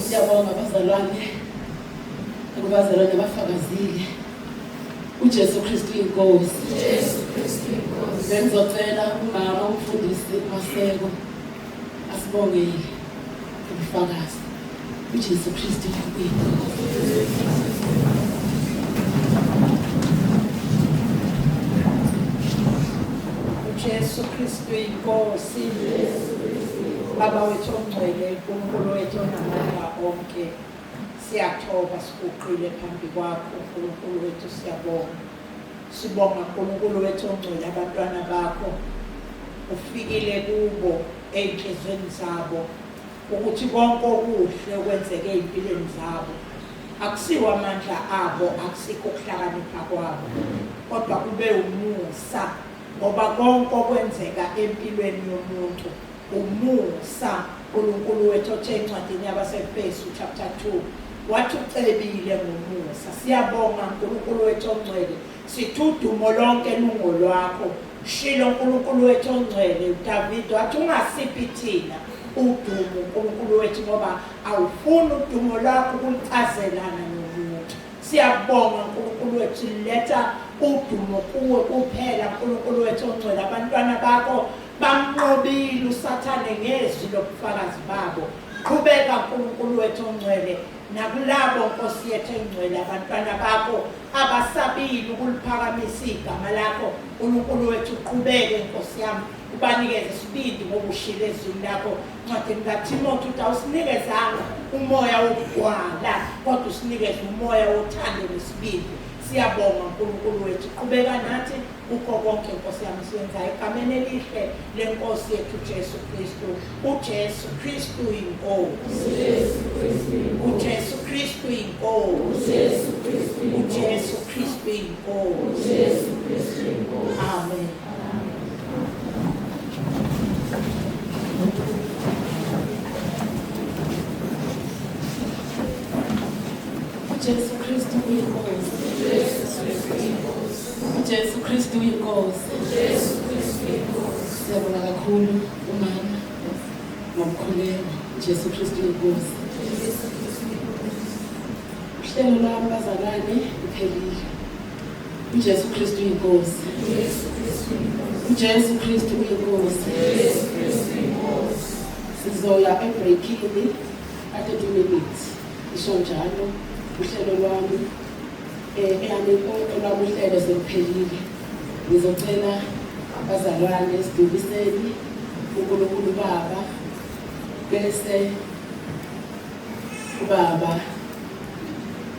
Siyabonga bazalwane, ukubazalwane bafakazile. uJesu Kristu inkosi. Bengizocela umama umfundisi Maseko asibongele ubufakazi. uJesu Kristu inkosi. uJesu Kristu inkosi. Baba wethu ongcwele, uNkulunkulu wethu onamandla onke, siyathoba siguqile phambi kwakho uNkulunkulu wethu, siyabonga. Sibonga uNkulunkulu wethu ongcwele, abantwana bakho ufikile kubo ey'nhlizweni zabo ukuthi konke okuhle kwenzeke ey'mpilweni zabo. Akusiwo amandla abo, akusikho ukuhlakanipha kwabo, kodwa kube umusa, ngoba konke okwenzeka empilweni yomuntu umusa. uNkulunkulu wethu othe encwadini yabaseFesu chapter 2 wathi ucebile ngomusa. Siyabonga uNkulunkulu wethu ongcwele, sithi udumo lonke lungolwakho. Shilo uNkulunkulu wethu ongcwele, uDavid wathi ungasiphi thina udumo uNkulunkulu wethu, ngoba awufuni udumo lwakho ukulicazelana nomuntu. Siyabonga uNkulunkulu wethu, letha udumo kuwe kuphela uNkulunkulu wethu ongcwele. Abantwana bakho bamnqobile uSathane ngezwi lobufakazi babo. Qhubeka uNkulunkulu wethu ongcwele nakulabo Nkosi yethu engcwele, abantwana bakho abasabile ukuliphakamisa igama lakho uNkulunkulu wethu. Uqhubeke Nkosi yami, ubanikeze isibindi ngoba ushilo ezwini lakho. Ncwadini kaThimothi uthi awusinikezanga umoya wokugwala, kodwa usinikeze umoya wothando nesibindi. Siyabonga uNkulunkulu wethu, qhubeka nathi ukho konke Nkosi yami siyenzayo egameni elihle lenkosi yethu Jesu Kristu. uJesu Kristu inkosi. uJesu Kristu inkosi. uJesu Kristu inkosi. Amen. Jesu Kristu inkosi. Jesu Kristu inkosi. Siyabonga kakhulu umama ngomkhuleko. Jesu Kristu inkosi. Uhlelo lwami bazalwane luphelile. uJesu Kristu inkosi. uJesu Kristu inkosi. Sizoya ebreakini at 30 minutes. Isho njalo uhlelo lwami olwami uhlelo seluphelile. Ngizocela abazalwane sidukiseni uNkulunkulu Baba bese uBaba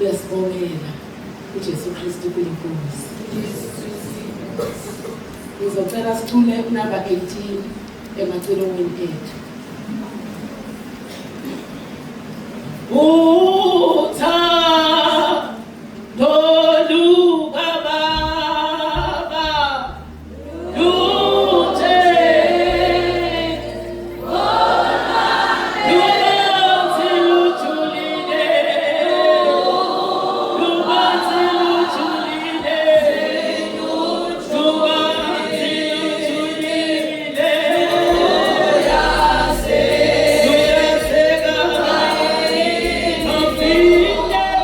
uyasibongela uJesu Kristu kuyinkosi. Ngizocela sicule unamba 18 emacelweni ethu. Yeah.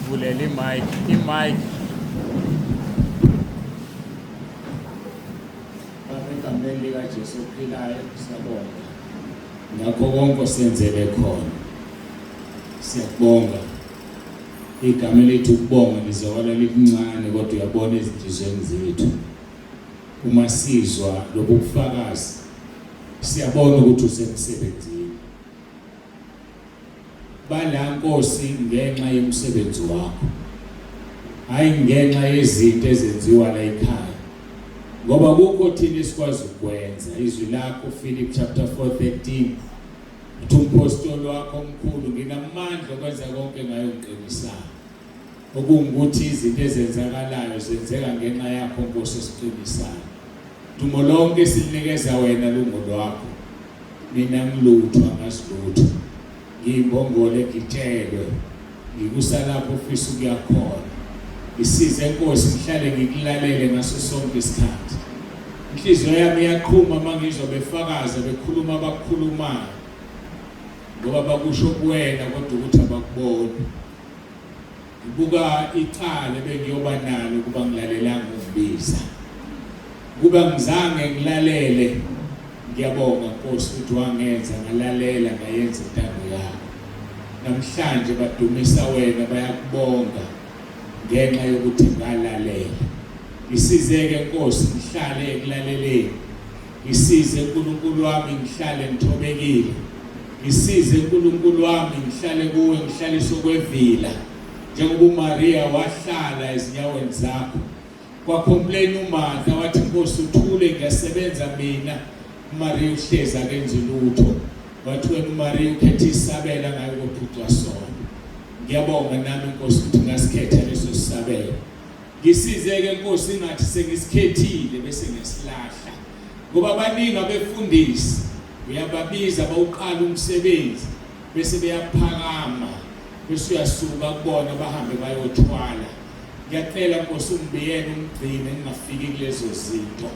nivulele imic. Egameni likaJesu ophilayo siyabonga ngakho konke osenzele khona. Siyabonga igama lethu ukubonga lizwakala likuncane kodwa uyabona ezinhlizweni zethu. Uma sizwa lobufakazi siyabona ukuthi usemsebenzini. Bala Nkosi ngenxa yomsebenzi wakho. Hayi ngenxa yezinto ezenziwa la ekhaya. Ngoba kukho thina esikwazi ukwenza. Izwi lakho Philip chapter 4:13 uthi umpostoli wakho omkhulu nginamandla okwenza konke ngayo ngiqinisayo. Okungukuthi izinto ezenzakalayo zenzeka ngenxa yakho Nkosi esiqinisayo. Dumo lonke silinikeza wena lungu lwakho. Mina ngilutho angasilutho. Ngiyimbongole ngitshelwe. Ngikusalapho ufisa ukuya khona. Isize Nkosi ngihlale ngikulalele ngaso sonke isikhathi. Inhliziyo yami iyaqhuma mangizwa befakaza bekhuluma abakhulumayo. Ngoba bakusho kuwena kodwa ukuthi abakuboni. Ngibuka icala bengiyoba nalo kuba ngilalelanga ukubiza. Kuba ngizange ngilalele. Ngiyabonga Nkosi ukuthi wangenza ngalalela ngayenza intando yakho. Namhlanje badumisa wena bayakubonga ngenxa yokuthi ngalalela. Isizeke Nkosi ngihlale ekulaleleni. Isize uNkulunkulu wami ngihlale ngithobekile. Isize uNkulunkulu wami ngihlale kuwe ngihlale sokwevila. Njengoba uMaria wahlala ezinyaweni zakho. Kwakhompleni uMartha wathi Nkosi uthule ngiyasebenza mina. uMaria uhlezi akenze lutho. Wathi wena uMaria ukhethe isabela ngayo kophuthwa sona. Ngiyabonga nami Nkosi ukuthi ngasikhetha leso sisabelo. Ngisizeke Nkosi ingathi sengisikhethile bese ngesilahla. Ngoba abaningi abefundisi uyababiza bawuqala umsebenzi bese beyaphakama bese uyasuka kubona bahambe bayothwala. Ngiyacela Nkosi ungibiyele ungigcine ngingafiki kulezo zinto.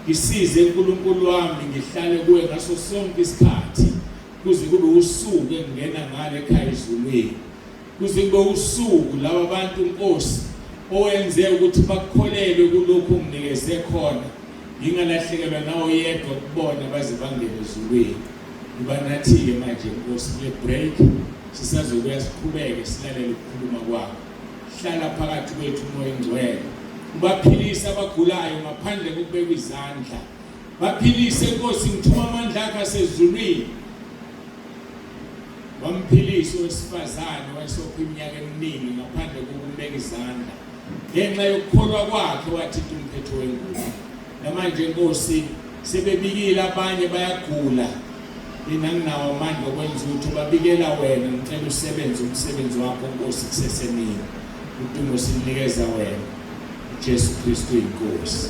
Ngisize uNkulunkulu wami ngihlale kuwe ngaso sonke isikhathi kuze kube usuku engingena ngale ekhaya ezulwini. Kuze kube usuku laba bantu Nkosi owenze ukuthi bakukholelwe kulokho unginikeze khona. Ngingalahlekelwa nawo yedwa kubona baze bangene ezulwini. Kuba nathi-ke manje Nkosi kule break sisazokuya siqhubeke silalele ukukhuluma kwakho. Hlala phakathi kwethu umoya ongcwele. Ubaphilise abagulayo ngaphandle kokubeka izandla. Baphilise Nkosi ngithuma amandla akho asezulwini. Wamphilisa owesifazane wayesopha iminyaka eminingi ngaphandle kokubeka izandla. Ngenxa yokukholwa kwakhe wathi umphetho wengubo. Namanje Nkosi sebebikile abanye bayagula. Mina nginawo amandla okwenza ukuthi babikela wena ngicela usebenze umsebenzi wakho Nkosi kusesemini. Udumo sinikeza wena. Jesu Kristu inkosi.